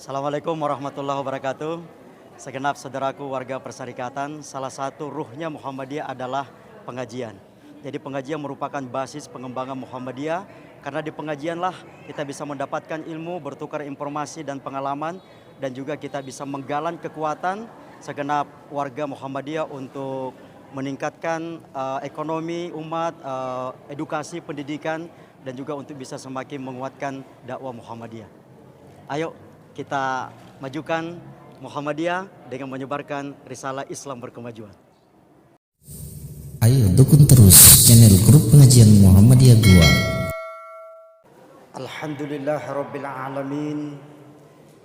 Assalamualaikum warahmatullahi wabarakatuh. Segenap saudaraku warga Perserikatan, salah satu ruhnya Muhammadiyah adalah pengajian. Jadi pengajian merupakan basis pengembangan Muhammadiyah, karena di pengajianlah kita bisa mendapatkan ilmu, bertukar informasi dan pengalaman, dan juga kita bisa menggalang kekuatan segenap warga Muhammadiyah untuk meningkatkan ekonomi umat, edukasi, pendidikan, dan juga untuk bisa semakin menguatkan dakwah Muhammadiyah. Ayo kita majukan Muhammadiyah dengan menyebarkan risalah Islam berkemajuan. Ayo dukung terus channel grup pengajian Muhammadiyah 2. Alhamdulillahirabbil alamin,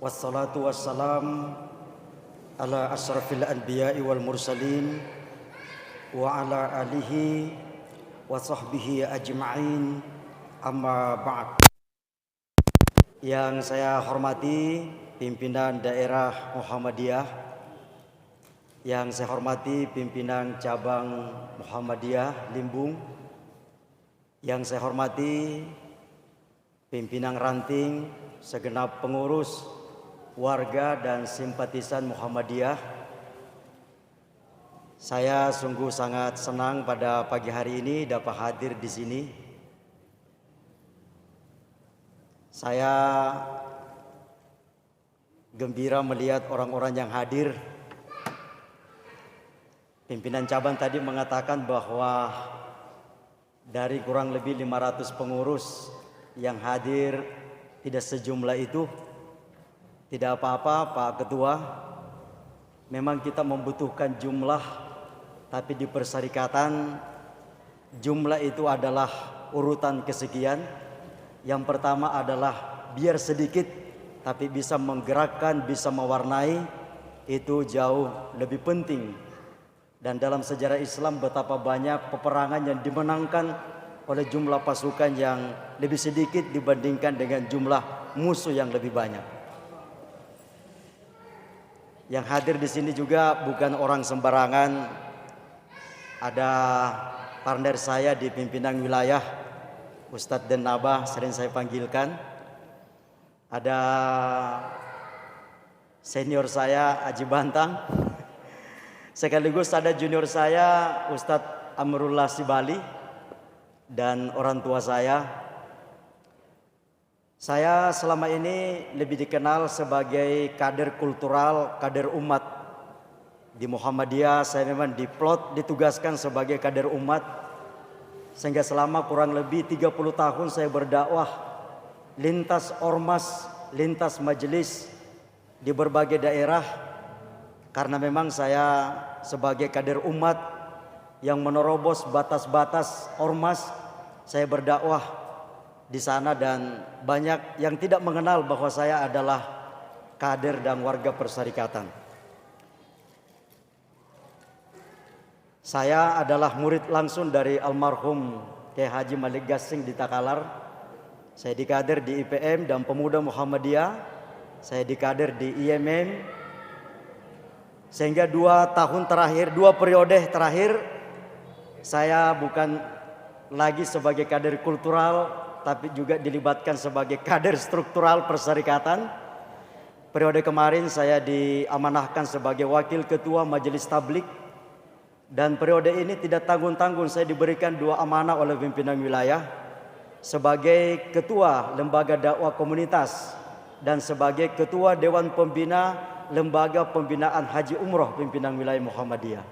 wassalatu wassalam ala asrafil anbiya'i wal mursalin wa ala alihi wa sahbihi ajma'in, amma ba'd. Yang saya hormati pimpinan daerah Muhammadiyah, yang saya hormati pimpinan cabang Muhammadiyah Limbung, yang saya hormati pimpinan ranting, segenap pengurus, warga dan simpatisan Muhammadiyah. Saya sungguh sangat senang pada pagi hari ini dapat hadir di sini. Saya gembira melihat orang-orang yang hadir. Pimpinan cabang tadi mengatakan bahwa dari kurang lebih 500 pengurus yang hadir tidak sejumlah itu. Tidak apa-apa Pak Ketua, memang kita membutuhkan jumlah, tapi di Perserikatan jumlah itu adalah urutan kesekian. Yang pertama adalah biar sedikit tapi bisa menggerakkan, bisa mewarnai, itu jauh lebih penting. Dan dalam sejarah Islam betapa banyak peperangan yang dimenangkan oleh jumlah pasukan yang lebih sedikit dibandingkan dengan jumlah musuh yang lebih banyak. Yang hadir di sini juga bukan orang sembarangan. Ada partner saya di pimpinan wilayah, Ustadz Den Nabah sering saya panggilkan. Ada senior saya Haji Bantang. Sekaligus ada junior saya Ustadz Amrullah Sibali dan orang tua saya. Saya selama ini lebih dikenal sebagai kader kultural, kader umat. Di Muhammadiyah saya memang ditugaskan sebagai kader umat. Sehingga selama kurang lebih 30 tahun saya berdakwah lintas ormas, lintas majelis di berbagai daerah. Karena memang saya sebagai kader umat yang menerobos batas-batas ormas, saya berdakwah di sana, dan banyak yang tidak mengenal bahwa saya adalah kader dan warga Perserikatan. Saya adalah murid langsung dari almarhum Kiai Haji Malik Gasing di Takalar. Saya dikader di IPM dan Pemuda Muhammadiyah. Saya dikader di IMM. Sehingga 2 periode terakhir, saya bukan lagi sebagai kader kultural, tapi juga dilibatkan sebagai kader struktural Perserikatan. Periode kemarin saya diamanahkan sebagai wakil ketua Majelis Tablik. Dan periode ini tidak tanggung-tanggung saya diberikan 2 amanah oleh pimpinan wilayah sebagai ketua lembaga dakwah komunitas dan sebagai ketua Dewan Pembina Lembaga Pembinaan Haji Umroh pimpinan wilayah Muhammadiyah.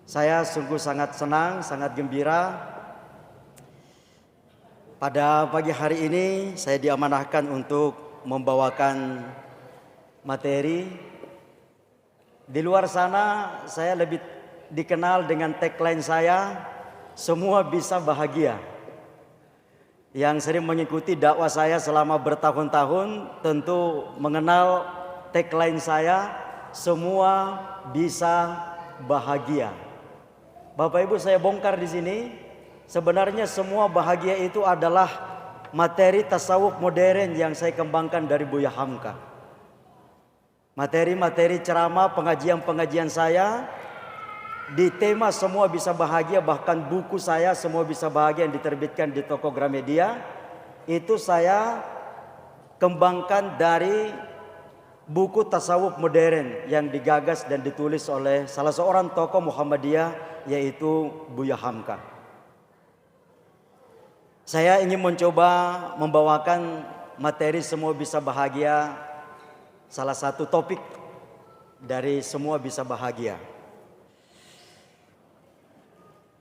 Saya sungguh sangat senang, sangat gembira. Pada pagi hari ini saya diamanahkan untuk membawakan materi. Di luar sana saya lebih dikenal dengan tagline saya, semua bisa bahagia. Yang sering mengikuti dakwah saya selama bertahun-tahun tentu mengenal tagline saya, semua bisa bahagia. Bapak Ibu, saya bongkar di sini, sebenarnya semua bahagia itu adalah materi tasawuf modern yang saya kembangkan dari Buya Hamka. Materi-materi ceramah, pengajian-pengajian saya di tema semua bisa bahagia, bahkan buku saya Semua Bisa Bahagia yang diterbitkan di toko Gramedia, itu saya kembangkan dari buku tasawuf modern yang digagas dan ditulis oleh salah seorang tokoh Muhammadiyah, yaitu Buya Hamka. Saya ingin mencoba membawakan materi Semua Bisa Bahagia, salah satu topik dari Semua Bisa Bahagia.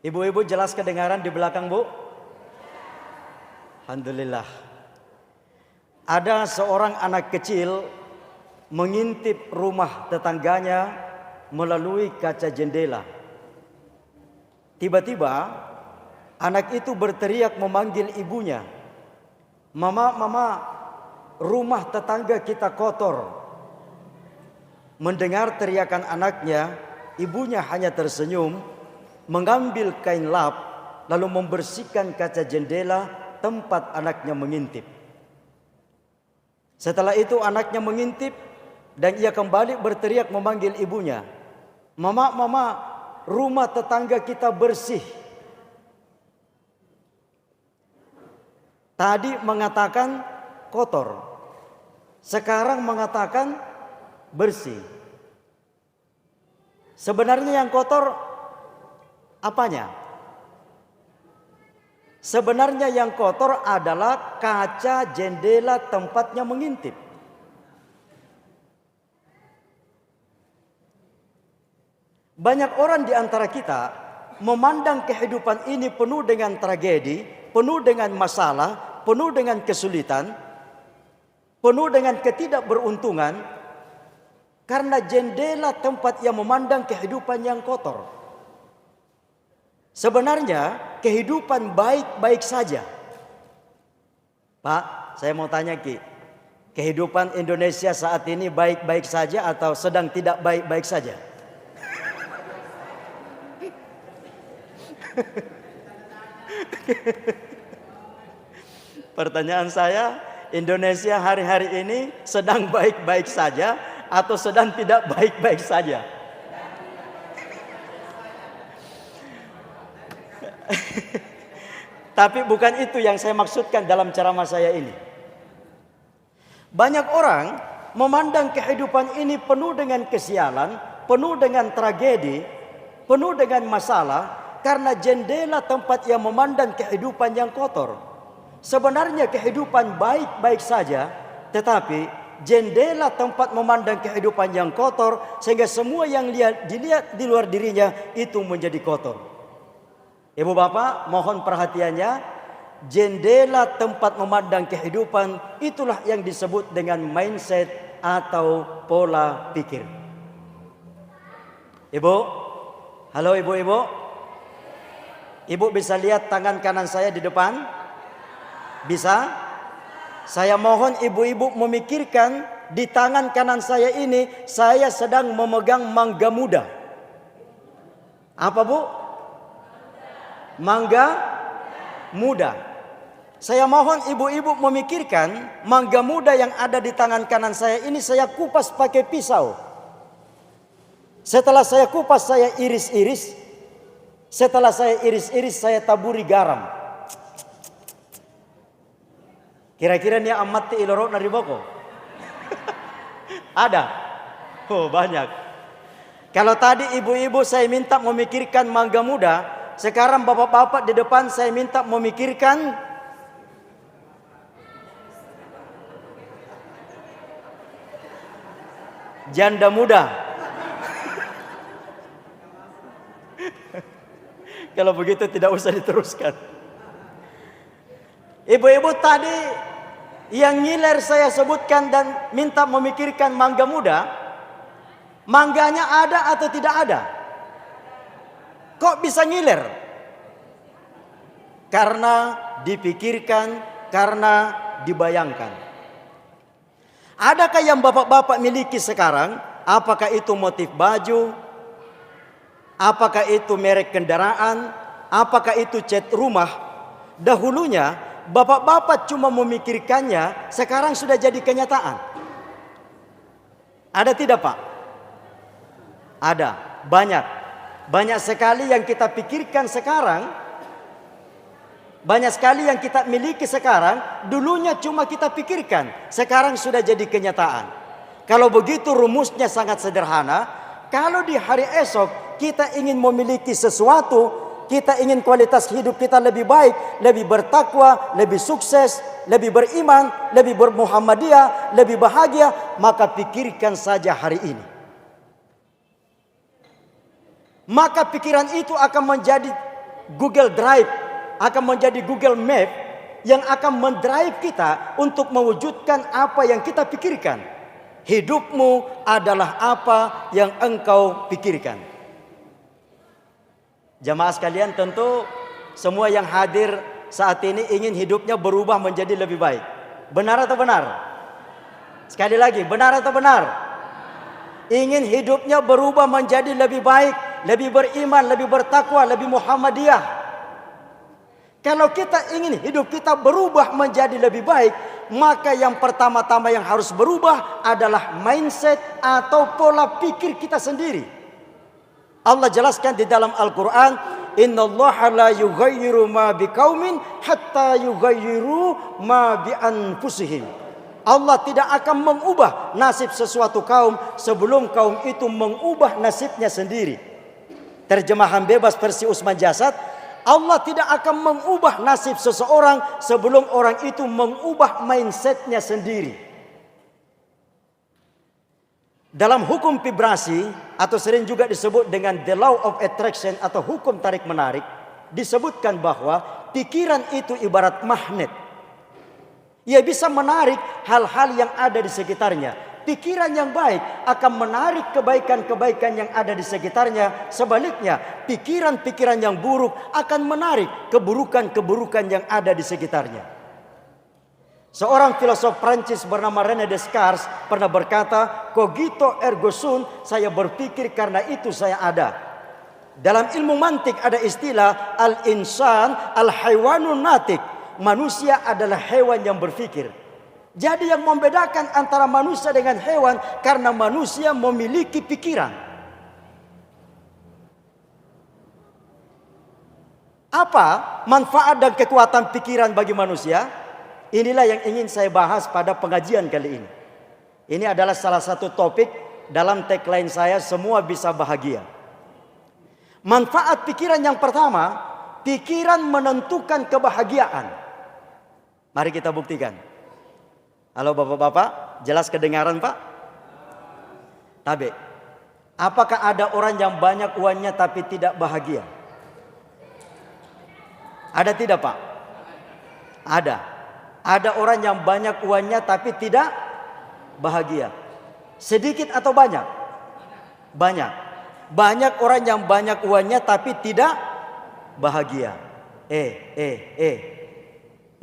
Ibu-ibu jelas kedengaran di belakang, Bu? Alhamdulillah. Ada seorang anak kecil mengintip rumah tetangganya melalui kaca jendela. Tiba-tiba anak itu berteriak memanggil ibunya, "Mama, mama, rumah tetangga kita kotor." Mendengar teriakan anaknya, ibunya hanya tersenyum, mengambil kain lap, lalu membersihkan kaca jendela tempat anaknya mengintip. Setelah itu anaknya mengintip dan ia kembali berteriak memanggil ibunya, "Mama, mama, rumah tetangga kita bersih." Tadi mengatakan kotor, sekarang mengatakan bersih. Sebenarnya yang kotor apanya? Sebenarnya yang kotor adalah kaca jendela tempatnya mengintip. Banyak orang di antara kita memandang kehidupan ini penuh dengan tragedi, penuh dengan masalah, penuh dengan kesulitan, penuh dengan ketidakberuntungan, karena jendela tempat ia memandang kehidupan yang kotor. Sebenarnya kehidupan baik-baik saja. Pak, saya mau tanya Ki, kehidupan Indonesia saat ini baik-baik saja atau sedang tidak baik-baik saja? Pertanyaan saya, Indonesia hari-hari ini sedang baik-baik saja atau sedang tidak baik-baik saja? Tapi bukan itu yang saya maksudkan dalam ceramah saya ini. Banyak orang memandang kehidupan ini penuh dengan kesialan, penuh dengan tragedi, penuh dengan masalah, karena jendela tempat ia memandang kehidupan yang kotor. Sebenarnya kehidupan baik-baik saja, tetapi jendela tempat memandang kehidupan yang kotor, sehingga semua yang dilihat di luar dirinya itu menjadi kotor. Ibu bapak, mohon perhatiannya. Jendela tempat memandang kehidupan itulah yang disebut dengan mindset atau pola pikir. Ibu, halo ibu-ibu. Ibu bisa lihat tangan kanan saya di depan? Bisa? Saya mohon ibu-ibu memikirkan di tangan kanan saya ini saya sedang memegang mangga muda. Apa Bu? Mangga muda. Saya mohon ibu-ibu memikirkan mangga muda yang ada di tangan kanan saya ini saya kupas pakai pisau. Setelah saya kupas saya iris-iris. Setelah saya iris-iris saya taburi garam. Kira-kira ni amat ti ilorok nariboko? Ada? Oh banyak. Kalau tadi ibu-ibu saya minta memikirkan mangga muda, sekarang bapak-bapak di depan saya minta memikirkan janda muda. Kalau begitu tidak usah diteruskan. Ibu-ibu tadi yang ngiler saya sebutkan dan minta memikirkan mangga muda, mangganya ada atau tidak ada? Kok bisa ngiler? Karena dipikirkan, karena dibayangkan. Adakah yang bapak-bapak miliki sekarang? Apakah itu motif baju? Apakah itu merek kendaraan? Apakah itu cat rumah? Dahulunya bapak-bapak cuma memikirkannya, sekarang sudah jadi kenyataan. Ada tidak Pak? Ada, banyak. Banyak sekali yang kita pikirkan sekarang Banyak sekali yang kita miliki sekarang, dulunya cuma kita pikirkan, sekarang sudah jadi kenyataan. Kalau begitu rumusnya sangat sederhana. Kalau di hari esok kita ingin memiliki sesuatu, kita ingin kualitas hidup kita lebih baik, lebih bertakwa, lebih sukses, lebih beriman, lebih bermuhammadiyah, lebih bahagia, maka pikirkan saja hari ini. Maka pikiran itu akan menjadi Google Drive, akan menjadi Google Map yang akan mendrive kita untuk mewujudkan apa yang kita pikirkan. Hidupmu adalah apa yang engkau pikirkan. Jamaah sekalian, tentu semua yang hadir saat ini ingin hidupnya berubah menjadi lebih baik. Benar atau benar? Sekali lagi, benar atau benar? Ingin hidupnya berubah menjadi lebih baik, lebih beriman, lebih bertakwa, lebih Muhammadiyah. Kalau kita ingin hidup kita berubah menjadi lebih baik, maka yang pertama-tama yang harus berubah adalah mindset atau pola pikir kita sendiri. Allah jelaskan di dalam Al-Quran, innallaha la yughayyiru ma biqaumin hatta yughayyiru ma bi anfusihim. Allah tidak akan mengubah nasib sesuatu kaum sebelum kaum itu mengubah nasibnya sendiri. Terjemahan bebas versi Usman Jasad, Allah tidak akan mengubah nasib seseorang sebelum orang itu mengubah mindsetnya sendiri. Dalam hukum vibrasi atau sering juga disebut dengan the law of attraction atau hukum tarik menarik, disebutkan bahwa pikiran itu ibarat magnet. Ia bisa menarik hal-hal yang ada di sekitarnya. Pikiran yang baik akan menarik kebaikan-kebaikan yang ada di sekitarnya. Sebaliknya, pikiran-pikiran yang buruk akan menarik keburukan-keburukan yang ada di sekitarnya. Seorang filosof Prancis bernama René Descartes pernah berkata, cogito ergo sum, saya berpikir karena itu saya ada. Dalam ilmu mantik ada istilah al-insan al-haywanun natik. Manusia adalah hewan yang berpikir. Jadi yang membedakan antara manusia dengan hewan karena manusia memiliki pikiran. Apa manfaat dan kekuatan pikiran bagi manusia? Inilah yang ingin saya bahas pada pengajian kali ini. Ini adalah salah satu topik dalam tagline saya, semua bisa bahagia. Manfaat pikiran yang pertama, pikiran menentukan kebahagiaan. Mari kita buktikan. Halo bapak-bapak, jelas kedengaran pak? Tabe, apakah ada orang yang banyak uangnya tapi tidak bahagia? Ada tidak pak? Ada. Ada orang yang banyak uangnya tapi tidak bahagia. Sedikit atau banyak? Banyak. Banyak orang yang banyak uangnya tapi tidak bahagia.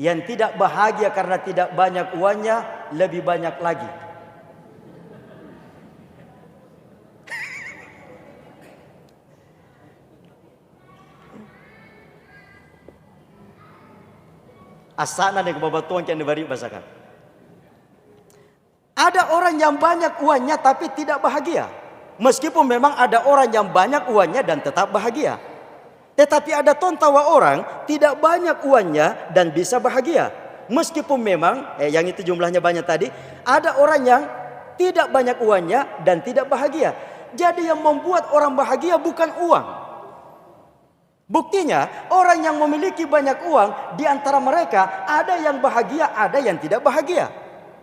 Yang tidak bahagia karena tidak banyak uangnya lebih banyak lagi. Asana nih kebabatuan yang diberi bahasakan. Ada orang yang banyak uangnya tapi tidak bahagia. Meskipun memang ada orang yang banyak uangnya dan tetap bahagia. Tetapi ada tontawa orang tidak banyak uangnya dan bisa bahagia. Meskipun memang, yang itu jumlahnya banyak tadi, ada orang yang tidak banyak uangnya dan tidak bahagia. Jadi yang membuat orang bahagia bukan uang. Buktinya, orang yang memiliki banyak uang, di antara mereka ada yang bahagia, ada yang tidak bahagia.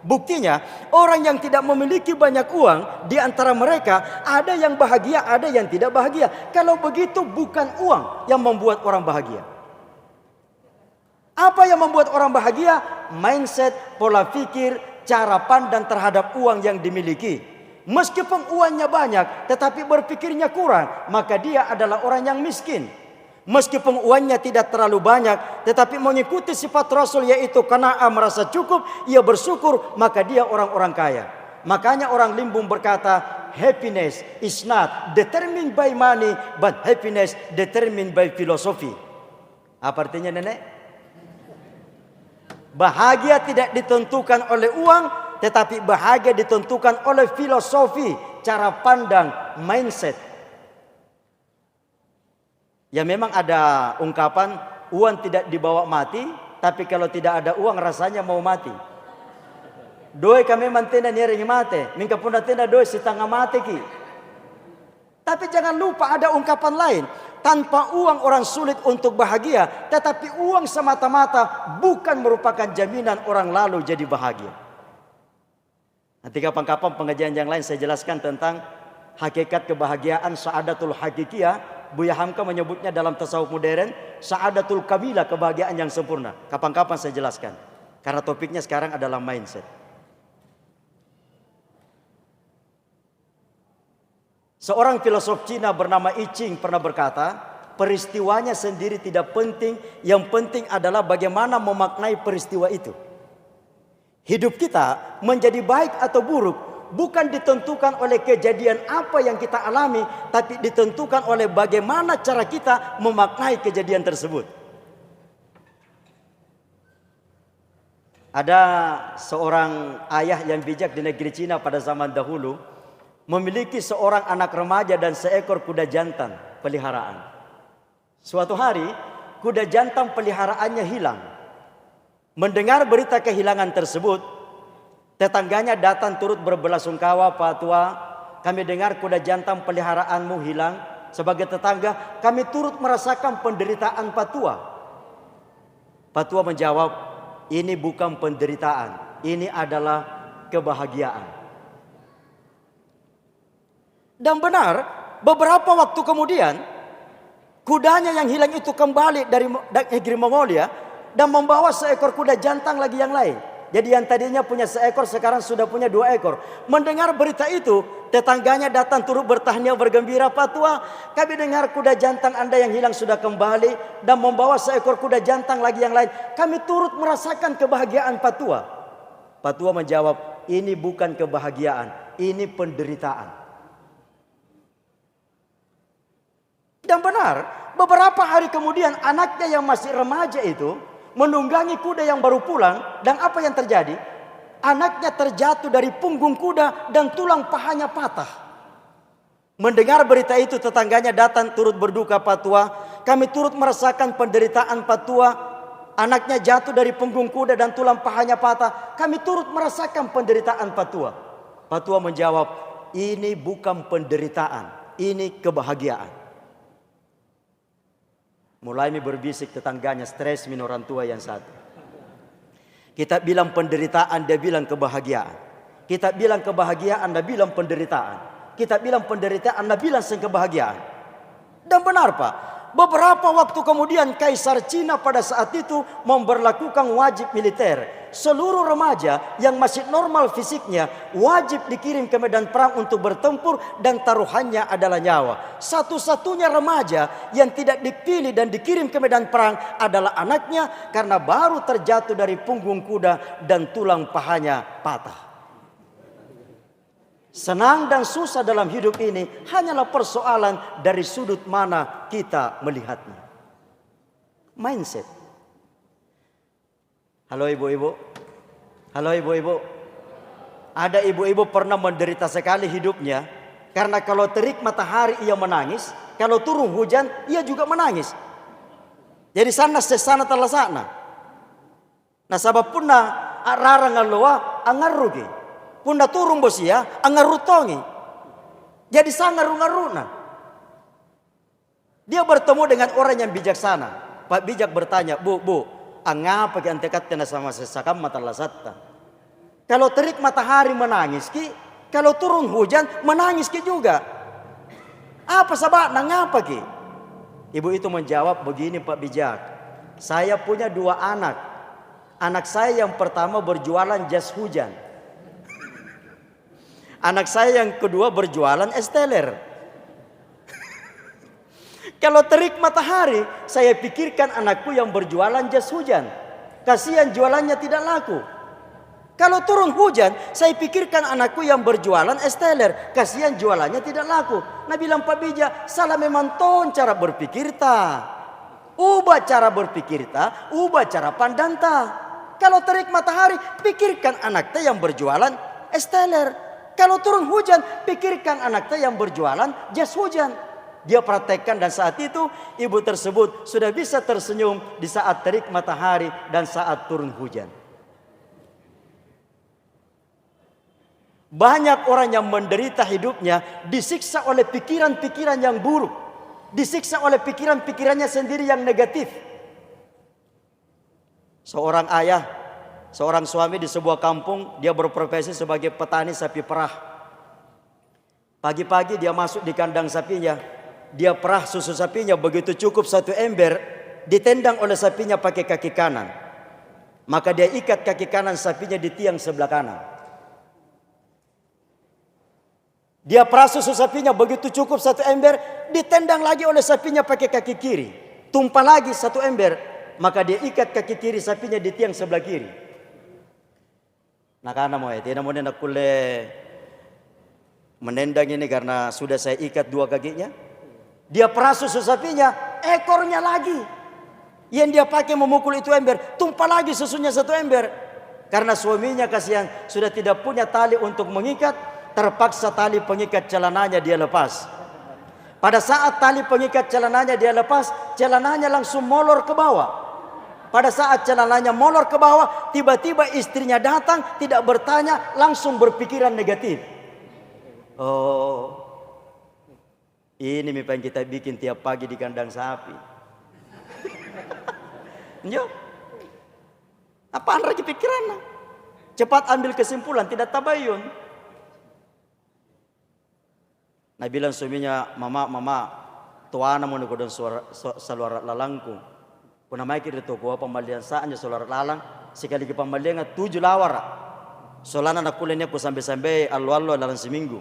Buktinya, orang yang tidak memiliki banyak uang, di antara mereka ada yang bahagia, ada yang tidak bahagia. Kalau begitu bukan uang yang membuat orang bahagia. Apa yang membuat orang bahagia? Mindset, pola pikir, cara pandang terhadap uang yang dimiliki. Meskipun uangnya banyak, tetapi berpikirnya kurang, maka dia adalah orang yang miskin. Meskipun uangnya tidak terlalu banyak, tetapi mengikuti sifat Rasul yaitu qanaah, merasa cukup, ia bersyukur, maka dia orang-orang kaya. Makanya orang Limbung berkata, happiness is not determined by money, but happiness determined by philosophy. Apa artinya nenek? Bahagia tidak ditentukan oleh uang, tetapi bahagia ditentukan oleh filosofi, cara pandang, mindset. Ya memang ada ungkapan uang tidak dibawa mati, tapi kalau tidak ada uang rasanya mau mati. Doi kami mantena niring mate, mingka pun tenda doi setengah mati ki. Tapi jangan lupa ada ungkapan lain. Tanpa uang orang sulit untuk bahagia, tetapi uang semata-mata bukan merupakan jaminan orang lalu jadi bahagia. Nanti kapan-kapan pengajian yang lain saya jelaskan tentang hakikat kebahagiaan sa'adatul hakikiyah. Buya Hamka menyebutnya dalam tasawuf modern sa'adatul kamilah, kebahagiaan yang sempurna. Kapan-kapan saya jelaskan. Karena topiknya sekarang adalah mindset. Seorang filosof Cina bernama I Ching pernah berkata, peristiwanya sendiri tidak penting, yang penting adalah bagaimana memaknai peristiwa itu. Hidup kita menjadi baik atau buruk bukan ditentukan oleh kejadian apa yang kita alami, tapi ditentukan oleh bagaimana cara kita memaknai kejadian tersebut. Ada seorang ayah yang bijak di negeri Cina pada zaman dahulu, memiliki seorang anak remaja dan seekor kuda jantan peliharaan. Suatu hari, kuda jantan peliharaannya hilang. Mendengar berita kehilangan tersebut, tetangganya datang turut berbelasungkawa, "Pak Tua, kami dengar kuda jantan peliharaanmu hilang. Sebagai tetangga, kami turut merasakan penderitaan Pak Tua." Pak Tua menjawab, "Ini bukan penderitaan, ini adalah kebahagiaan." Dan benar, beberapa waktu kemudian, kudanya yang hilang itu kembali dari negeri Mongolia dan membawa seekor kuda jantan lagi yang lain. Jadi yang tadinya punya seekor sekarang sudah punya 2 ekor. Mendengar berita itu, tetangganya datang turut bertahniah bergembira, "Pak Tua, kami dengar kuda jantan Anda yang hilang sudah kembali dan membawa seekor kuda jantan lagi yang lain. Kami turut merasakan kebahagiaan Pak Tua." Pak Tua menjawab, "Ini bukan kebahagiaan, ini penderitaan." Dan benar, beberapa hari kemudian anaknya yang masih remaja itu menunggangi kuda yang baru pulang, dan apa yang terjadi? Anaknya terjatuh dari punggung kuda dan tulang pahanya patah. Mendengar berita itu, tetangganya datang turut berduka, "Pak Tua, kami turut merasakan penderitaan Pak Tua. Anaknya jatuh dari punggung kuda dan tulang pahanya patah. Kami turut merasakan penderitaan Pak Tua." Pak Tua menjawab, "Ini bukan penderitaan, ini kebahagiaan." Mulai berbisik tetangganya, stres min orang tua yang satu. Kita bilang penderitaan, dia bilang kebahagiaan. Kita bilang kebahagiaan, Anda bilang penderitaan. Kita bilang penderitaan, Anda bilang kebahagiaan. Dan benar Pak, beberapa waktu kemudian Kaisar Cina pada saat itu memberlakukan wajib militer. Seluruh remaja yang masih normal fisiknya wajib dikirim ke medan perang untuk bertempur, dan taruhannya adalah nyawa. Satu-satunya remaja yang tidak dipilih dan dikirim ke medan perang adalah anaknya, karena baru terjatuh dari punggung kuda dan tulang pahanya patah. Senang dan susah dalam hidup ini hanyalah persoalan dari sudut mana kita melihatnya. Mindset. Halo ibu-ibu. Halo ibu-ibu. Ada ibu-ibu pernah menderita sekali hidupnya, karena kalau terik matahari ia menangis, kalau turun hujan ia juga menangis. Jadi sana sesana telasana. Nah sabab punna rarangan loa angarugi. Punna turun bosia angarutongi. Jadi sangarungaruna. Dia bertemu dengan orang yang bijaksana. Pak bijak bertanya, "Bu, angapa ki ante kattena sama sesakam matalasatta?" Kalau terik matahari menangis ki, kalau turun hujan menangis ki juga. Apa sebabnya? Ngapa ki? Ibu itu menjawab, "Begini Pak bijak. Saya punya 2 anak. Anak saya yang pertama berjualan jas hujan. Anak saya yang kedua berjualan es teler. Kalau terik matahari, saya pikirkan anakku yang berjualan jas hujan. Kasihan jualannya tidak laku. Kalau turun hujan, saya pikirkan anakku yang berjualan es teler. Kasihan jualannya tidak laku." Nah bilang, "Pak bijak, salah memang ton cara berpikir ta. Ubah cara berpikir ta, ubah cara pandang ta. Kalau terik matahari, pikirkan anaknya yang berjualan es teler. Kalau turun hujan, pikirkan anaknya yang berjualan jas hujan. Dia praktekkan dan saat itu ibu tersebut sudah bisa tersenyum di saat terik matahari dan saat turun hujan. Banyak orang yang menderita hidupnya disiksa oleh pikiran-pikiran yang buruk, disiksa oleh pikiran-pikirannya sendiri yang negatif. Seorang ayah, seorang suami di sebuah kampung, dia berprofesi sebagai petani sapi perah. Pagi-pagi dia masuk di kandang sapinya, dia perah susu sapinya, begitu cukup 1 ember, ditendang oleh sapinya pakai kaki kanan. Maka dia ikat kaki kanan sapinya di tiang sebelah kanan. Dia perah susu sapinya, begitu cukup 1 ember, ditendang lagi oleh sapinya pakai kaki kiri. Tumpah lagi 1 ember, maka dia ikat kaki kiri sapinya di tiang sebelah kiri. Nah karena mau ya, tidak mau nak kule menendang ini karena sudah saya ikat 2 kakinya. Dia perah susu sapinya, ekornya lagi yang dia pakai memukul itu ember, tumpah lagi susunya 1 ember. Karena suaminya kasihan sudah tidak punya tali untuk mengikat, terpaksa tali pengikat celananya dia lepas. Pada saat tali pengikat celananya dia lepas, celananya langsung molor ke bawah. Pada saat celananya molor ke bawah, tiba-tiba istrinya datang, tidak bertanya, langsung berpikiran negatif. Oh, ini yang kita bikin tiap pagi di kandang sapi. Yo, apaan lagi pikiran? Cepat ambil kesimpulan, tidak tabayun. Nah bilang suaminya, mama, tuana mau nukodon saluar lalangku. Kuna maiki di toko pembalian saatnya saluar lalang, sekali ke pembalian 7 lawar. Solana nak kulinya ku sampai alu-alu dalam seminggu.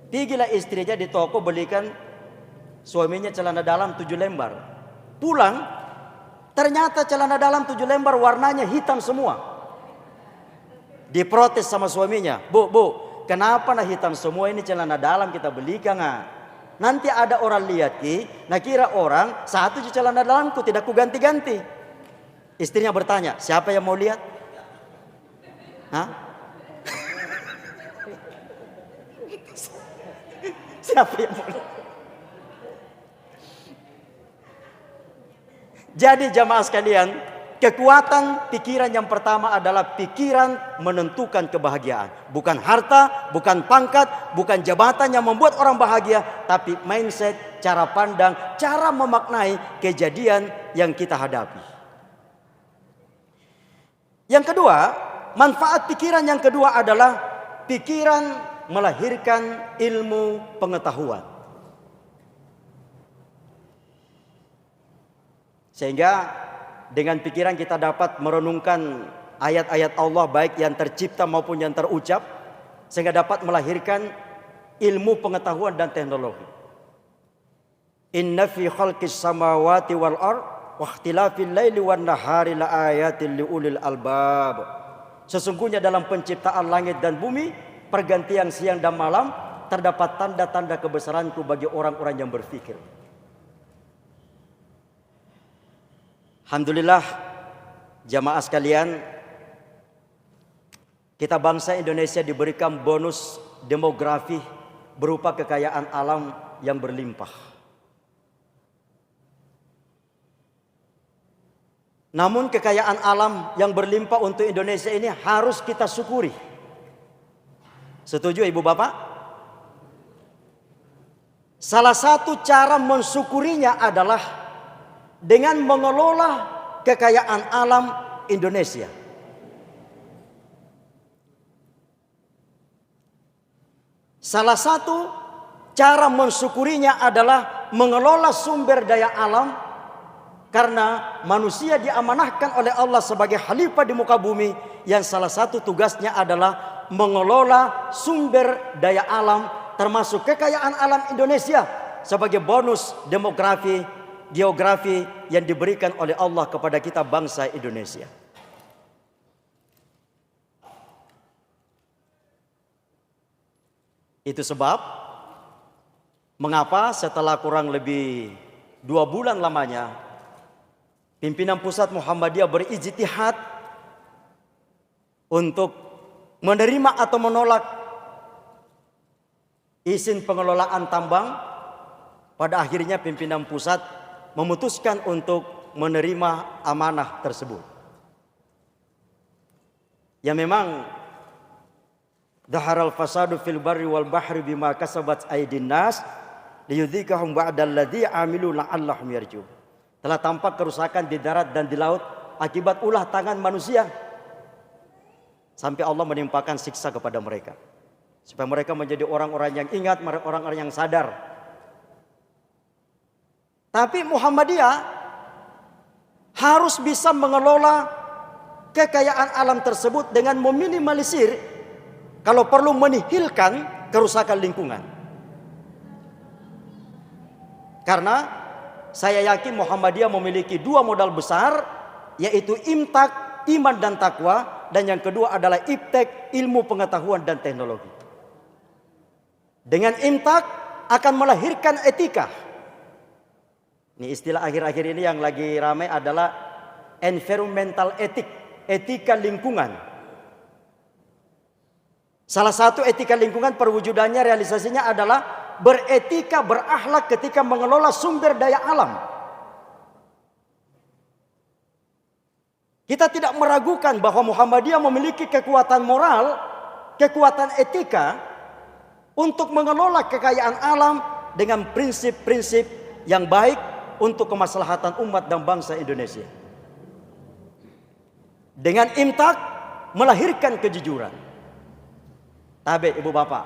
Pigilah istrinya di toko belikan suaminya celana dalam 7 lembar. Pulang, ternyata celana dalam 7 lembar warnanya hitam semua. Diprotes sama suaminya, bu, kenapa nah hitam semua ini celana dalam kita belikan ah? Nanti ada orang lihat nah kira orang satu celana dalamku tidak ku ganti-ganti. Istrinya bertanya, siapa yang mau lihat? Hah? Siapa yang mau lihat? Jadi jamaah sekalian, kekuatan pikiran yang pertama adalah pikiran menentukan kebahagiaan. Bukan harta, bukan pangkat, bukan jabatan yang membuat orang bahagia, tapi mindset, cara pandang, cara memaknai kejadian yang kita hadapi. Yang kedua, manfaat pikiran yang kedua adalah pikiran melahirkan ilmu pengetahuan. Sehingga dengan pikiran kita dapat merenungkan ayat-ayat Allah baik yang tercipta maupun yang terucap, sehingga dapat melahirkan ilmu pengetahuan dan teknologi. Inna fi khalqis samawati wal ard wa ikhtilafil laili wan nahari laayatil liulil albab. Sesungguhnya dalam penciptaan langit dan bumi, pergantian siang dan malam, terdapat tanda-tanda kebesaranku bagi orang-orang yang berfikir. Alhamdulillah jamaah sekalian, kita bangsa Indonesia diberikan bonus demografi berupa kekayaan alam yang berlimpah. Namun kekayaan alam yang berlimpah untuk Indonesia ini harus kita syukuri. Setuju ibu bapak? Salah satu cara mensyukurinya adalah dengan mengelola kekayaan alam Indonesia. Salah satu cara mensyukurinya adalah mengelola sumber daya alam, karena manusia diamanahkan oleh Allah sebagai khalifah di muka bumi, yang salah satu tugasnya adalah mengelola sumber daya alam, termasuk kekayaan alam Indonesia sebagai bonus demografi geografi yang diberikan oleh Allah kepada kita bangsa Indonesia. Itu sebab mengapa setelah kurang lebih 2 bulan lamanya pimpinan pusat Muhammadiyah berijtihad untuk menerima atau menolak izin pengelolaan tambang Pada akhirnya pimpinan pusat memutuskan untuk menerima amanah tersebut. Ya memang dhaharal fasadu fil barri wal bahri bima kasabat aydin nas liyudhikahum ba'dal ladzi amilu la'allahum yarji'un. Telah tampak kerusakan di darat dan di laut akibat ulah tangan manusia, sampai Allah menimpakan siksa kepada mereka, supaya mereka menjadi orang-orang yang ingat, orang-orang yang sadar. Tapi Muhammadiyah harus bisa mengelola kekayaan alam tersebut dengan meminimalisir, kalau perlu menihilkan kerusakan lingkungan. Karena saya yakin Muhammadiyah memiliki dua modal besar, yaitu imtak, iman dan takwa, dan yang kedua adalah iptek, ilmu pengetahuan dan teknologi. Dengan imtak akan melahirkan etika. Ini istilah akhir-akhir ini yang lagi ramai adalah environmental ethic, etika lingkungan. Salah satu etika lingkungan perwujudannya, realisasinya adalah beretika, berakhlak ketika mengelola sumber daya alam. Kita tidak meragukan bahwa Muhammadiyah memiliki kekuatan moral, kekuatan etika untuk mengelola kekayaan alam dengan prinsip-prinsip yang baik untuk kemaslahatan umat dan bangsa Indonesia. Dengan imtak melahirkan kejujuran. Tabe ibu bapak,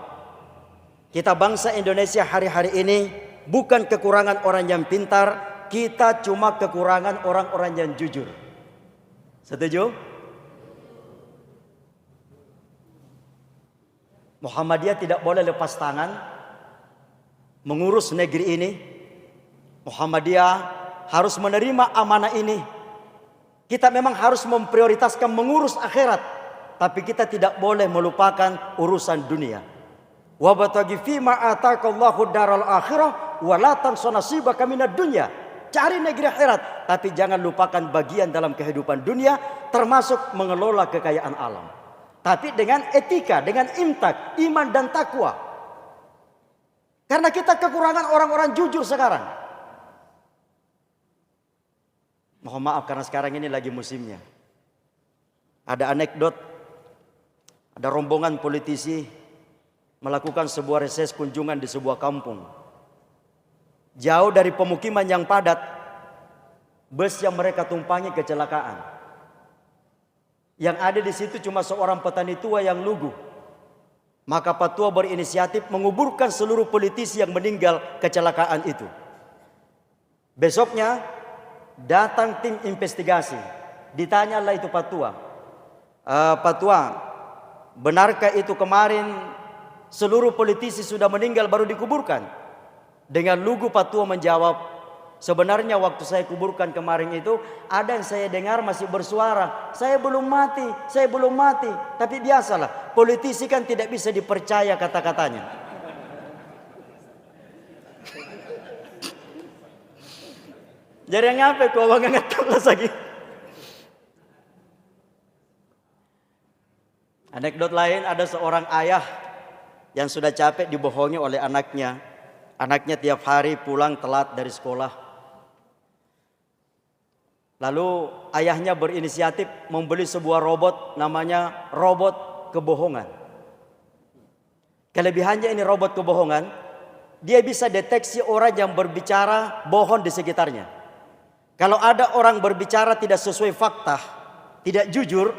kita bangsa Indonesia hari-hari ini bukan kekurangan orang yang pintar, kita cuma kekurangan orang-orang yang jujur. Setuju? Muhammadiyah tidak boleh lepas tangan mengurus negeri ini. Muhammadiyah harus menerima amanah ini. Kita memang harus memprioritaskan mengurus akhirat, tapi kita tidak boleh melupakan urusan dunia. Wa bataghi fima ataqallahu daral akhirah wa la tansa nasibaka minad dunya. Cari negeri akhirat, tapi jangan lupakan bagian dalam kehidupan dunia, termasuk mengelola kekayaan alam. Tapi dengan etika, dengan imtak, iman dan takwa. Karena kita kekurangan orang-orang jujur sekarang. Mohon maaf karena sekarang ini lagi musimnya. Ada anekdot, ada rombongan politisi melakukan sebuah reses kunjungan di sebuah kampung. Jauh dari pemukiman yang padat, bus yang mereka tumpangi kecelakaan. Yang ada di situ cuma seorang petani tua yang lugu. Maka Pak Tua berinisiatif menguburkan seluruh politisi yang meninggal kecelakaan itu. Besoknya datang tim investigasi. Ditanyalah itu Pak Tua, Pak Tua, benarkah itu kemarin seluruh politisi sudah meninggal baru dikuburkan? Dengan lugu Pak Tua menjawab, sebenarnya waktu saya kuburkan kemarin itu ada yang saya dengar masih bersuara, saya belum mati, saya belum mati. Tapi biasalah, politisi kan tidak bisa dipercaya kata-katanya. Jadi yang ngapain kau banget lagi. Anekdot lain, ada seorang ayah yang sudah capek dibohongi oleh anaknya. Anaknya tiap hari pulang telat dari sekolah. Lalu ayahnya berinisiatif membeli sebuah robot, namanya robot kebohongan. Kelebihannya ini robot kebohongan, dia bisa deteksi orang yang berbicara bohong di sekitarnya. Kalau ada orang berbicara tidak sesuai fakta, tidak jujur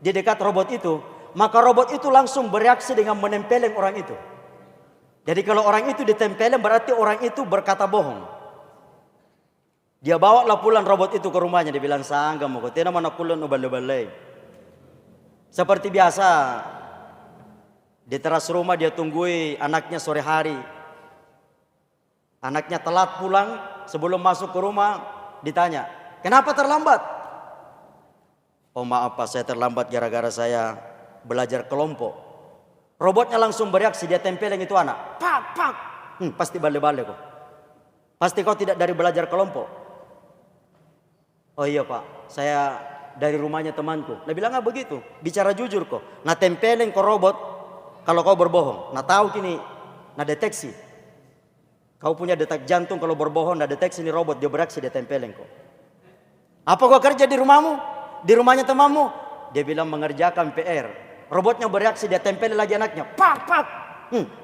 di dekat robot itu, maka robot itu langsung bereaksi dengan menempeleng orang itu. Jadi kalau orang itu ditempeleng berarti orang itu berkata bohong. Dia bawa lah pulang robot itu ke rumahnya, dia bilang sangga mau tina mana pulang ubal-ubalai. Seperti biasa, di teras rumah dia tunggui anaknya sore hari. Anaknya telat pulang, sebelum masuk ke rumah ditanya, kenapa terlambat? Oh maaf Pak, saya terlambat gara-gara saya belajar kelompok. Robotnya langsung bereaksi, dia tempeleng itu anak. Pak, pak. Pasti balik-balik kok. Pasti kau tidak dari belajar kelompok. Oh iya Pak, saya dari rumahnya temanku. Dia bilang begitu, bicara jujur kok. Nah tempeleng ke robot kalau kau berbohong. Nah tahu kini, nah deteksi. Kau punya detak jantung kalau berbohong, ada deteksi ini robot, dia beraksi, dia tempelin kau. Apa kau kerja di rumahmu? Di rumahnya temanmu? Dia bilang mengerjakan PR. Robotnya bereaksi, dia tempelin lagi anaknya. Pak, pak.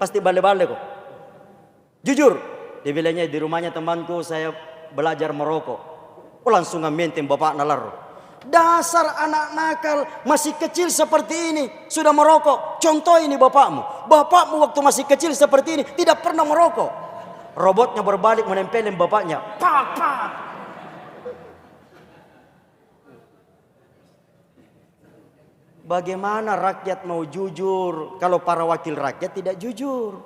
Pasti balik-balik kok. Jujur, dia bilangnya di rumahnya temanku saya belajar merokok. Langsung ngamentin bapak nalar. Dasar anak nakal, masih kecil seperti ini sudah merokok. Contoh ini bapakmu. Bapakmu waktu masih kecil seperti ini tidak pernah merokok. Robotnya berbalik menempelin bapaknya. Pak, pak. Bagaimana rakyat mau jujur kalau para wakil rakyat tidak jujur?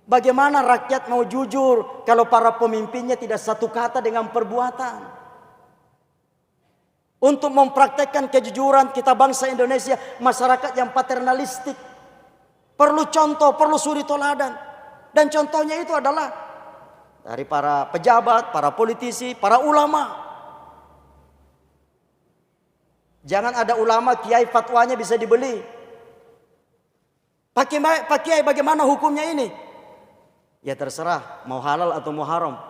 Bagaimana rakyat mau jujur kalau para pemimpinnya tidak satu kata dengan perbuatan? Untuk mempraktekkan kejujuran kita bangsa Indonesia, masyarakat yang paternalistik, perlu contoh, perlu suri toladan. Dan contohnya itu adalah dari para pejabat, para politisi, para ulama. Jangan ada ulama kiai fatwanya bisa dibeli. Pak kiai bagaimana hukumnya ini? Ya terserah mau halal atau mau haram.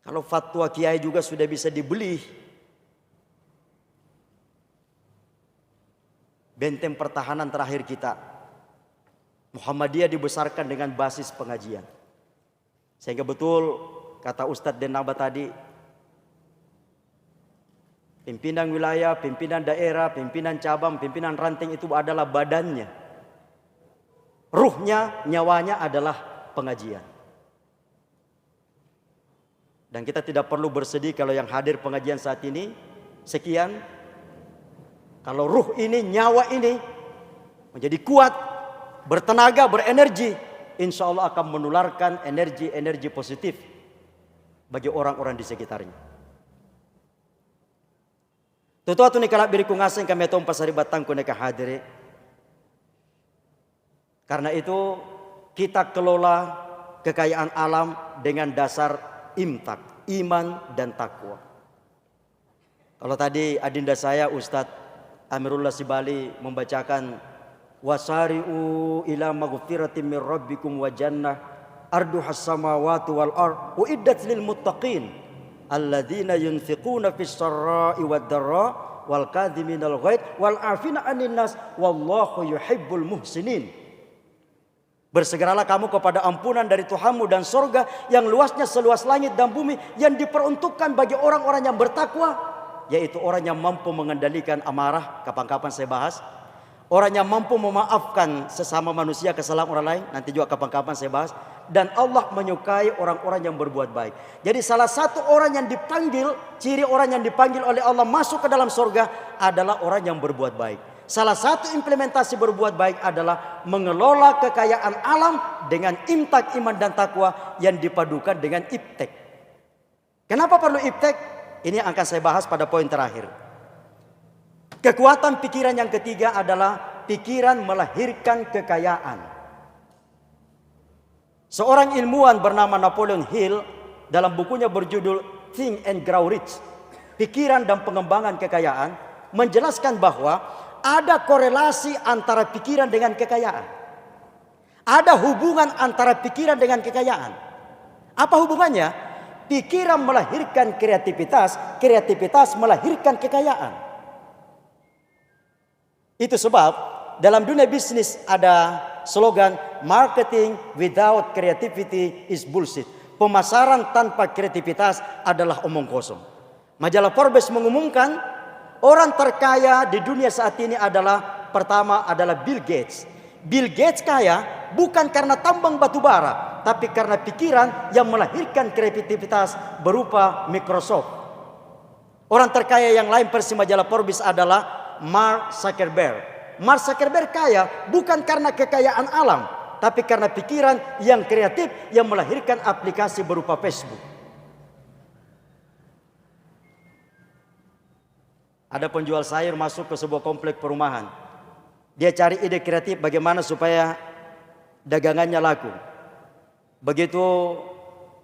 Kalau fatwa kiai juga sudah bisa dibeli, benteng pertahanan terakhir kita Muhammadiyah dibesarkan dengan basis pengajian. Sehingga betul kata Ustadz Denaba tadi, pimpinan wilayah, pimpinan daerah, pimpinan cabang, pimpinan ranting itu adalah badannya. Ruhnya, nyawanya adalah pengajian. Dan kita tidak perlu bersedih kalau yang hadir pengajian saat ini sekian. Kalau ruh ini, nyawa ini menjadi kuat, bertenaga, berenergi, insya Allah akan menularkan energi-energi positif bagi orang-orang di sekitarnya. Tutu ni kalak biriku ngaseng kami atau pasari batangku neka hadiri. Karena itu kita kelola kekayaan alam dengan dasar imtak, iman dan takwa. Kalau tadi adinda saya Ustadz Amirullah Sibali membacakan wasari'u ila maghfiratin min rabbikum wa jannah arduhas samawati wal ard uiddat lil muttaqin alladzina yunfiquna fis sarra'i wad dharra wal kadhiminal ghaidh wal 'afina 'anil nas wallahu yuhibbul muhsinin. Bersegeralah kamu kepada ampunan dari Tuhanmu dan surga yang luasnya seluas langit dan bumi, yang diperuntukkan bagi orang-orang yang bertakwa, yaitu orang yang mampu mengendalikan amarah. Kapan-kapan saya bahas. Orang yang mampu memaafkan sesama manusia kesalahan orang lain, nanti juga kapan-kapan saya bahas. Dan Allah menyukai orang-orang yang berbuat baik. Jadi salah satu orang yang dipanggil, ciri orang yang dipanggil oleh Allah masuk ke dalam surga adalah orang yang berbuat baik. Salah satu implementasi berbuat baik adalah mengelola kekayaan alam dengan imtak, iman dan takwa yang dipadukan dengan iptek. Kenapa perlu iptek? Ini yang akan saya bahas pada poin terakhir. Kekuatan pikiran yang ketiga adalah pikiran melahirkan kekayaan. Seorang ilmuwan bernama Napoleon Hill dalam bukunya berjudul Think and Grow Rich, Pikiran dan Pengembangan Kekayaan, menjelaskan bahwa ada korelasi antara pikiran dengan kekayaan. Ada hubungan antara pikiran dengan kekayaan. Apa hubungannya? Pikiran melahirkan kreativitas, kreativitas melahirkan kekayaan. Itu sebab dalam dunia bisnis ada slogan marketing without creativity is bullshit. Pemasaran tanpa kreativitas adalah omong kosong. Majalah Forbes mengumumkan orang terkaya di dunia saat ini adalah pertama adalah Bill Gates. Bill Gates kaya bukan karena tambang batu bara, tapi karena pikiran yang melahirkan kreativitas berupa Microsoft. Orang terkaya yang lain versi majalah Forbes adalah Mark Zuckerberg. Mark Zuckerberg kaya bukan karena kekayaan alam, tapi karena pikiran yang kreatif yang melahirkan aplikasi berupa Facebook. Ada penjual sayur masuk ke sebuah komplek perumahan. Dia cari ide kreatif bagaimana supaya dagangannya laku. Begitu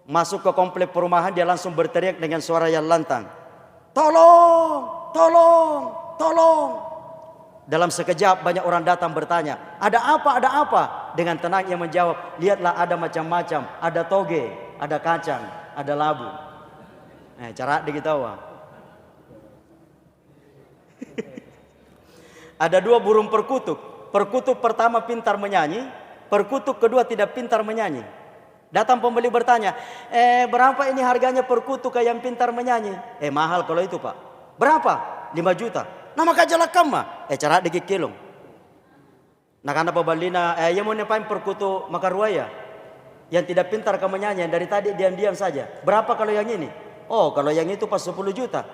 masuk ke komplek perumahan, dia langsung berteriak dengan suara yang lantang, "Tolong, tolong, tolong." Dalam sekejap banyak orang datang bertanya, ada apa, ada apa? Dengan tenang ia menjawab, lihatlah ada macam-macam, ada toge, ada kacang, ada labu. Cara dikitahu. Ada 2 burung perkutut. Perkutut pertama pintar menyanyi, perkutut kedua tidak pintar menyanyi. Datang pembeli bertanya, berapa ini harganya perkutut yang pintar menyanyi? Mahal kalau itu pak. Berapa? 5 juta. Nah maka jalakam mah. Cara dikit kilong. Nah karena pembalina, yang mau nepain perkutut makaruaya. Yang tidak pintar ke menyanyi, dari tadi diam-diam saja. Berapa kalau yang ini? Oh kalau yang itu pas 10 juta.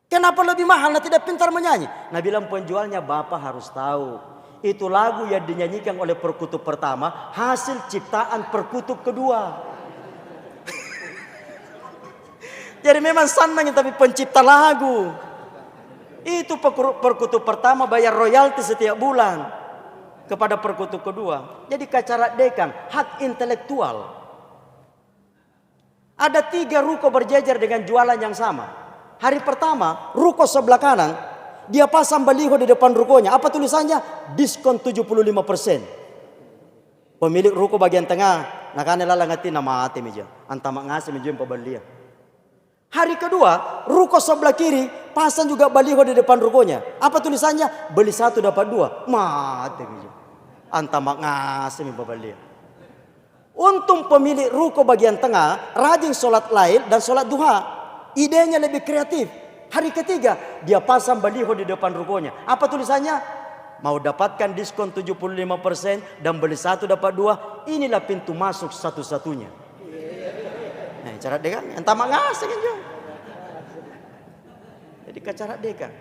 Kenapa lebih mahal? Nah tidak pintar menyanyi. Nah bilang penjualnya, bapak harus tahu. Itu lagu yang dinyanyikan oleh perkutut pertama, hasil ciptaan perkutut kedua. Jadi memang senang tapi pencipta lagu. Itu perkutut pertama bayar royalti setiap bulan kepada perkutut kedua. Jadi kacarat dekan, hak intelektual. Ada 3 ruko berjejer dengan jualan yang sama. Hari pertama, ruko sebelah kanan, dia pasang baliho di depan rukonya. Apa tulisannya? Diskon 75%. Pemilik ruko bagian tengah, nakanela langati nama ate meja. Antama ngasih meja pembelian. Hari kedua, ruko sebelah kiri pasang juga baliho di depan rukonya. Apa tulisannya? Beli 1 dapat 2. Mate meja. Antama ngasih pembelian. Untung pemilik ruko bagian tengah rajin sholat lail dan sholat duha. Idenya lebih kreatif. Hari ketiga dia pasang baliho di depan rukonya. Apa tulisannya? Mau dapatkan diskon 75% dan beli 1 dapat 2. Inilah pintu masuk satu-satunya. Cara dekan entah mangas kan. Jadi cara dekan.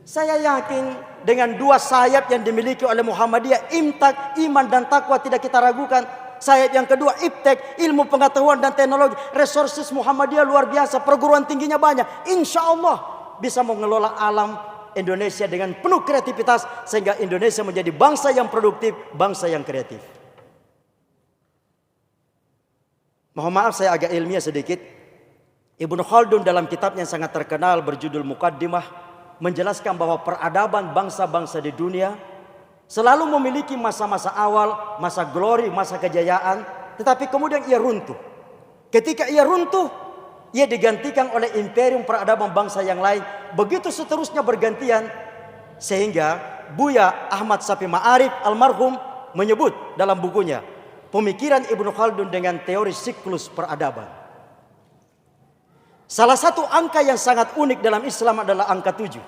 Saya yakin dengan 2 sayap yang dimiliki oleh Muhammadiyah, imtak, iman dan takwa tidak kita ragukan. Sayap yang kedua, iptek, ilmu pengetahuan dan teknologi. Resources Muhammadiyah luar biasa, perguruan tingginya banyak. Insya Allah bisa mengelola alam Indonesia dengan penuh kreativitas, sehingga Indonesia menjadi bangsa yang produktif, bangsa yang kreatif. Mohon maaf saya agak ilmiah sedikit. Ibnu Khaldun dalam kitabnya yang sangat terkenal berjudul Muqaddimah menjelaskan bahwa peradaban bangsa-bangsa di dunia selalu memiliki masa-masa awal, masa glory, masa kejayaan, tetapi kemudian ia runtuh. Ketika ia runtuh, ia digantikan oleh imperium peradaban bangsa yang lain. Begitu seterusnya bergantian, sehingga Buya Ahmad Safi Ma'arif almarhum menyebut dalam bukunya pemikiran Ibnu Khaldun dengan teori siklus peradaban. Salah satu angka yang sangat unik dalam Islam adalah angka 7.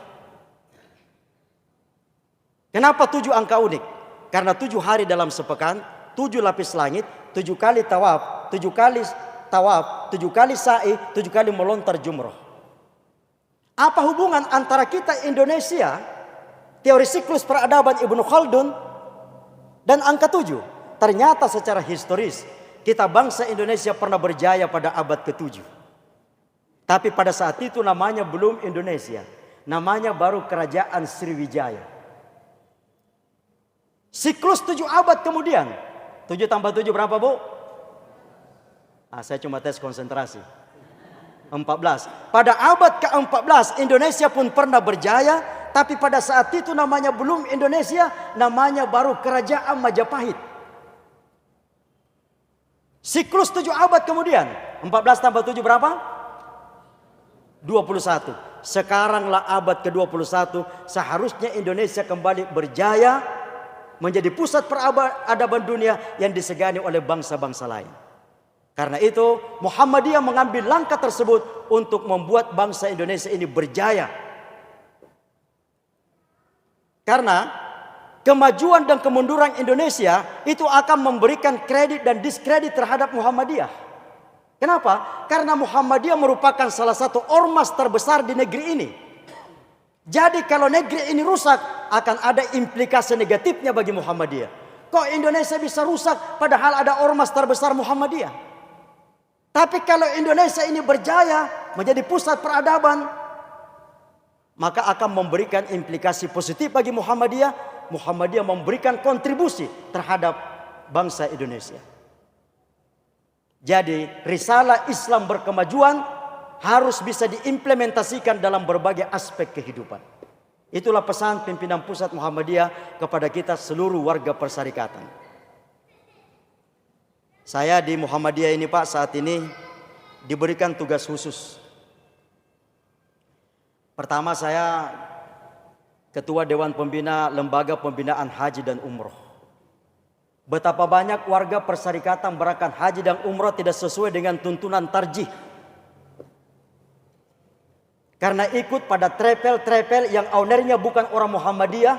Kenapa 7 angka unik? Karena 7 hari dalam sepekan, 7 lapis langit, 7 kali tawaf, 7 kali tawaf, 7 kali sa'i, 7 kali melontar jumroh. Apa hubungan antara kita Indonesia, teori siklus peradaban Ibnu Khaldun, dan angka 7? Ternyata secara historis, kita bangsa Indonesia pernah berjaya pada abad ke-7. Tapi pada saat itu namanya belum Indonesia, namanya baru Kerajaan Sriwijaya. Siklus 7 abad kemudian. 7 tambah 7 berapa bu? Saya cuma tes konsentrasi. 14. Pada abad ke-14 Indonesia pun pernah berjaya. Tapi pada saat itu namanya belum Indonesia, namanya baru Kerajaan Majapahit. Siklus 7 abad kemudian. 14 tambah 7 berapa? 21. Sekaranglah abad ke-21. Seharusnya Indonesia kembali berjaya menjadi pusat peradaban dunia yang disegani oleh bangsa-bangsa lain. Karena itu Muhammadiyah mengambil langkah tersebut untuk membuat bangsa Indonesia ini berjaya. Karena kemajuan dan kemunduran Indonesia itu akan memberikan kredit dan diskredit terhadap Muhammadiyah. Kenapa? Karena Muhammadiyah merupakan salah satu ormas terbesar di negeri ini. Jadi kalau negeri ini rusak, akan ada implikasi negatifnya bagi Muhammadiyah. Kok Indonesia bisa rusak padahal ada ormas terbesar Muhammadiyah? Tapi kalau Indonesia ini berjaya menjadi pusat peradaban, maka akan memberikan implikasi positif bagi Muhammadiyah. Muhammadiyah memberikan kontribusi terhadap bangsa Indonesia. Jadi risalah Islam berkemajuan harus bisa diimplementasikan dalam berbagai aspek kehidupan. Itulah pesan pimpinan pusat Muhammadiyah kepada kita seluruh warga persyarikatan. Saya di Muhammadiyah ini Pak saat ini diberikan tugas khusus. Pertama, saya Ketua Dewan Pembina Lembaga Pembinaan Haji dan Umroh. Betapa banyak warga persyarikatan berangkat haji dan umroh tidak sesuai dengan tuntunan tarjih. Karena ikut pada travel yang ownernya bukan orang Muhammadiyah,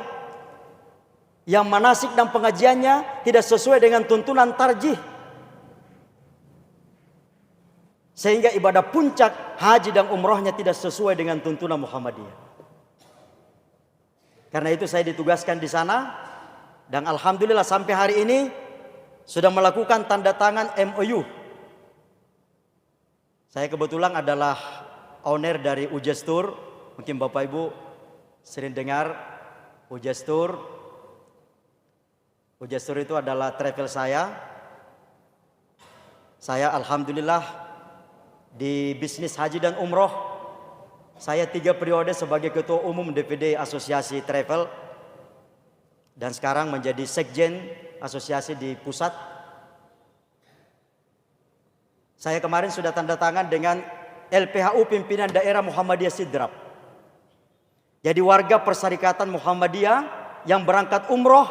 yang manasik dan pengajiannya tidak sesuai dengan tuntunan tarjih. Sehingga ibadah puncak haji dan umrohnya tidak sesuai dengan tuntunan Muhammadiyah. Karena itu saya ditugaskan di sana dan alhamdulillah sampai hari ini sudah melakukan tanda tangan MOU. Saya kebetulan adalah owner dari Ujestur. Mungkin Bapak Ibu sering dengar Ujestur. Ujestur itu adalah travel saya. Saya alhamdulillah di bisnis haji dan umroh. Saya 3 periode sebagai Ketua Umum DPD Asosiasi Travel dan sekarang menjadi Sekjen Asosiasi di pusat. Saya kemarin sudah tanda tangan dengan LPHU Pimpinan Daerah Muhammadiyah Sidrap. Jadi warga persyarikatan Muhammadiyah yang berangkat umroh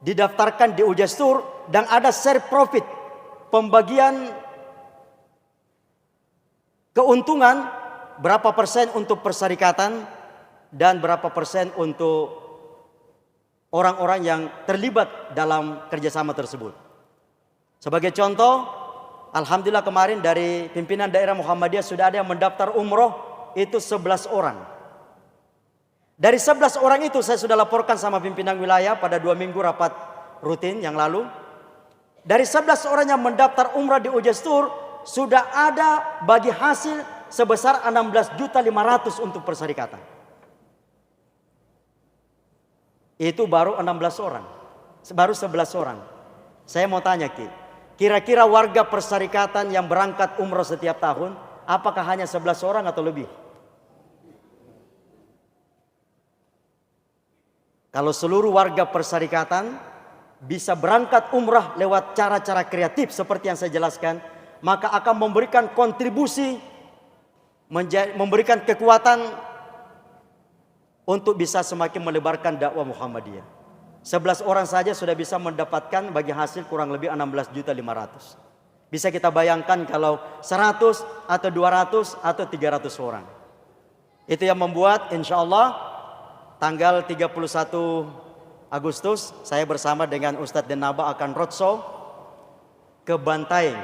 didaftarkan di Ujestur dan ada share profit, pembagian keuntungan berapa persen untuk persyarikatan dan berapa persen untuk orang-orang yang terlibat dalam kerjasama tersebut. Sebagai contoh, alhamdulillah kemarin dari pimpinan daerah Muhammadiyah sudah ada yang mendaftar umroh itu 11 orang. Dari 11 orang itu saya sudah laporkan sama pimpinan wilayah pada 2 minggu rapat rutin yang lalu. Dari 11 orang yang mendaftar umrah di Ujestur sudah ada bagi hasil sebesar 16.500.000 untuk persyarikatan. Itu baru 16 orang. Baru 11 orang. Saya mau tanya Ki, kira-kira warga persyarikatan yang berangkat umroh setiap tahun, apakah hanya 11 orang atau lebih? Kalau seluruh warga persyarikatan bisa berangkat umrah lewat cara-cara kreatif seperti yang saya jelaskan, maka akan memberikan kontribusi, memberikan kekuatan untuk bisa semakin melebarkan dakwah Muhammadiyah. 11 orang saja sudah bisa mendapatkan bagi hasil kurang lebih 16.500.000. Bisa kita bayangkan kalau 100 atau 200 atau 300 orang. Itu yang membuat insya Allah tanggal 31 Agustus saya bersama dengan Ustadz Denaba akan roadshow ke Bantaeng.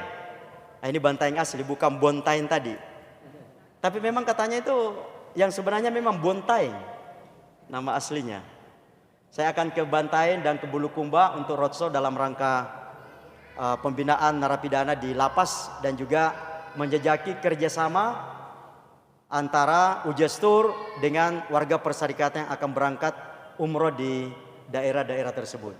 Nah, ini Bantaeng asli, bukan Bontaeng tadi. Tapi memang katanya itu yang sebenarnya memang Bontaeng nama aslinya. Saya akan ke Bantaeng dan ke Bulukumba untuk roadshow dalam rangka pembinaan narapidana di lapas dan juga menjejaki kerjasama antara Ujestur dengan warga persyarikatan yang akan berangkat umroh di daerah-daerah tersebut.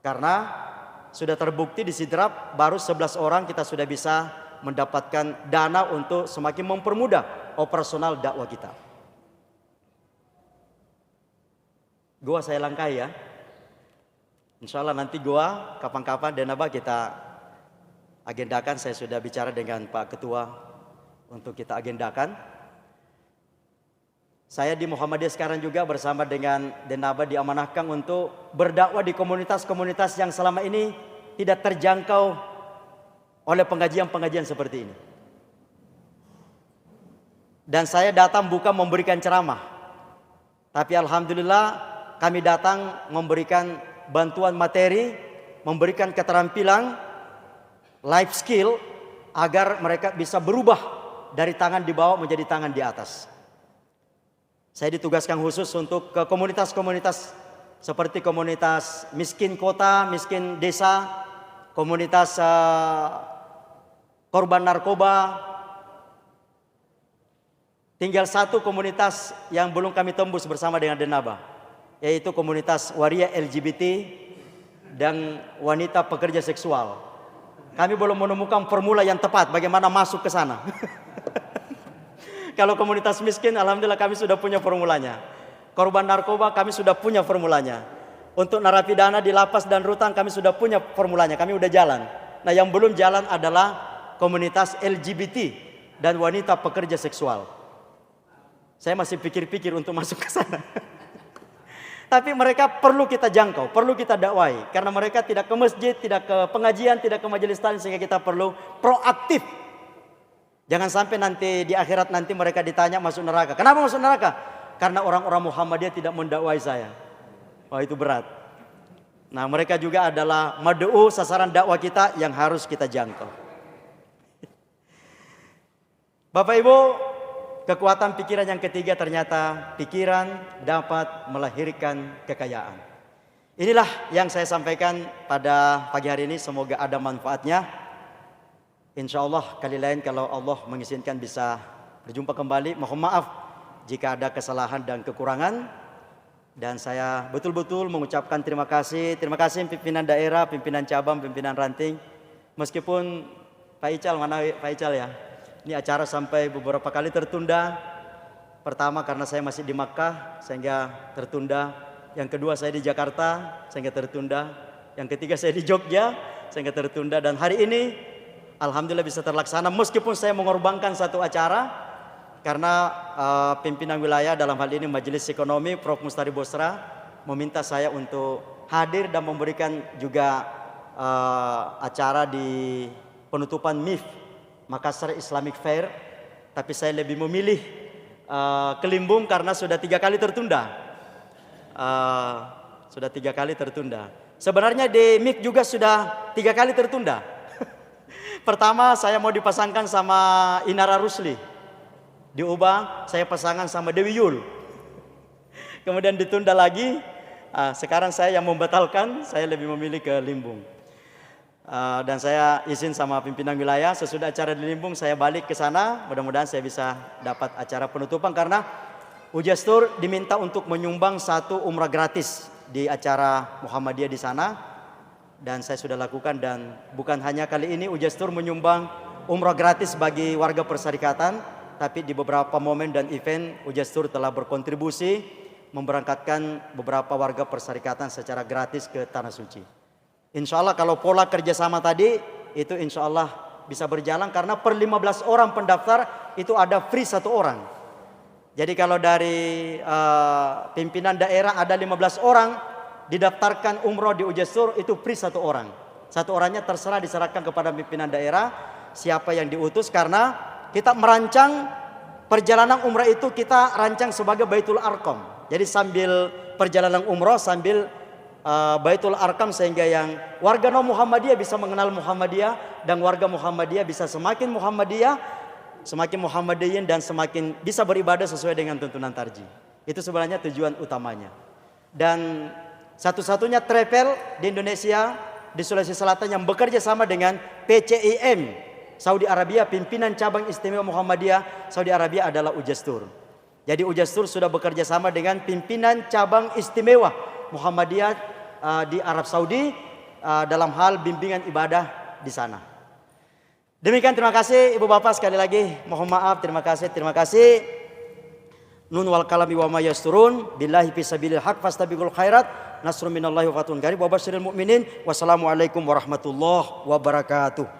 Karena sudah terbukti di Sidrap baru 11 orang kita sudah bisa mendapatkan dana untuk semakin mempermudah operasional dakwah kita. Goa saya langkai ya. Insya Allah nanti goa kapan-kapan Denaba kita agendakan. Saya sudah bicara dengan Pak Ketua untuk kita agendakan. Saya di Muhammadiyah sekarang juga bersama dengan Denaba diamanahkan untuk berdakwah di komunitas-komunitas yang selama ini tidak terjangkau oleh pengajian-pengajian seperti ini. Dan saya datang bukan memberikan ceramah, tapi alhamdulillah kami datang memberikan bantuan materi, memberikan keterampilan, life skill agar mereka bisa berubah dari tangan di bawah menjadi tangan di atas. Saya ditugaskan khusus untuk ke komunitas-komunitas seperti komunitas miskin kota, miskin desa, komunitas korban narkoba. Tinggal satu komunitas yang belum kami tembus bersama dengan Denaba, yaitu komunitas waria LGBT dan wanita pekerja seksual. Kami belum menemukan formula yang tepat bagaimana masuk ke sana. Kalau komunitas miskin, alhamdulillah kami sudah punya formulanya. Korban narkoba kami sudah punya formulanya. Untuk narapidana di lapas dan rutan kami sudah punya formulanya, kami udah jalan. Nah, yang belum jalan adalah komunitas LGBT dan wanita pekerja seksual. Saya masih pikir-pikir untuk masuk ke sana. Tapi mereka perlu kita jangkau, perlu kita dakwai. Karena mereka tidak ke masjid, tidak ke pengajian, tidak ke majelis taklim, sehingga kita perlu proaktif. Jangan sampai nanti di akhirat nanti mereka ditanya masuk neraka. Kenapa masuk neraka? Karena orang-orang Muhammadiyah tidak mendakwai saya. Wah, itu berat. Nah, mereka juga adalah mad'u, sasaran dakwah kita yang harus kita jangkau. Bapak Ibu, kekuatan pikiran yang ketiga ternyata pikiran dapat melahirkan kekayaan. Inilah yang saya sampaikan pada pagi hari ini, semoga ada manfaatnya. Insya Allah kali lain kalau Allah mengizinkan bisa berjumpa kembali. Mohon maaf jika ada kesalahan dan kekurangan. Dan saya betul-betul mengucapkan terima kasih pimpinan daerah, pimpinan cabang, pimpinan ranting. Meskipun Pak Ical, mana Pak Ical ya? Ini acara sampai beberapa kali tertunda. Pertama karena saya masih di Makkah sehingga tertunda. Yang kedua saya di Jakarta sehingga tertunda. Yang ketiga saya di Jogja sehingga tertunda. Dan hari ini alhamdulillah bisa terlaksana meskipun saya mengorbankan satu acara. Karena pimpinan wilayah dalam hal ini Majelis Ekonomi Prof. Mustari Bosra meminta saya untuk hadir dan memberikan juga acara di penutupan MIF Makassar Islamic Fair. Tapi saya lebih memilih ke Limbung karena sudah 3 kali tertunda. Sudah 3 kali tertunda. Sebenarnya di MIF juga sudah 3 kali tertunda. Pertama saya mau dipasangkan sama Inara Rusli. Diubah saya pasangan sama Dewi Yul. Kemudian ditunda lagi. Sekarang saya yang membatalkan, saya lebih memilih ke Limbung. Dan saya izin sama pimpinan wilayah, sesudah acara di Limbung saya balik ke sana. Mudah-mudahan saya bisa dapat acara penutupan karena Ujastur diminta untuk menyumbang 1 umrah gratis di acara Muhammadiyah di sana. Dan saya sudah lakukan, dan bukan hanya kali ini Ujastur menyumbang umrah gratis bagi warga persyarikatan. Tapi di beberapa momen dan event Ujastur telah berkontribusi memberangkatkan beberapa warga persyarikatan secara gratis ke Tanah Suci. Insya Allah kalau pola kerjasama tadi itu insya Allah bisa berjalan karena per 15 orang pendaftar itu ada free 1 orang. Jadi kalau dari pimpinan daerah ada 15 orang didaftarkan umroh di Ujastur itu free 1 orang. 1 orangnya terserah diserahkan kepada pimpinan daerah siapa yang diutus, karena kita merancang perjalanan umrah itu kita rancang sebagai Baitul Arqam. Jadi sambil perjalanan umrah sambil Baitul Arqam, sehingga yang warga non Muhammadiyah bisa mengenal Muhammadiyah dan warga Muhammadiyah bisa semakin Muhammadiyah, semakin Muhammadiyin dan semakin bisa beribadah sesuai dengan tuntunan tarji. Itu sebenarnya tujuan utamanya. Dan satu-satunya travel di Indonesia di Sulawesi Selatan yang bekerja sama dengan PCIM Saudi Arabia, pimpinan cabang istimewa Muhammadiyah Saudi Arabia adalah Ujastur. Jadi Ujastur sudah bekerja sama dengan pimpinan cabang istimewa Muhammadiyah di Arab Saudi dalam hal bimbingan ibadah di sana. Demikian, terima kasih Ibu Bapak sekali lagi. Mohon maaf, terima kasih. Nun wal kalami wa ma yasturun billahi fisabilil haq fastabiqul khairat nasrun minallahi wa fatun qarib wa basyiril mu'minin. Wassalamualaikum warahmatullahi wabarakatuh.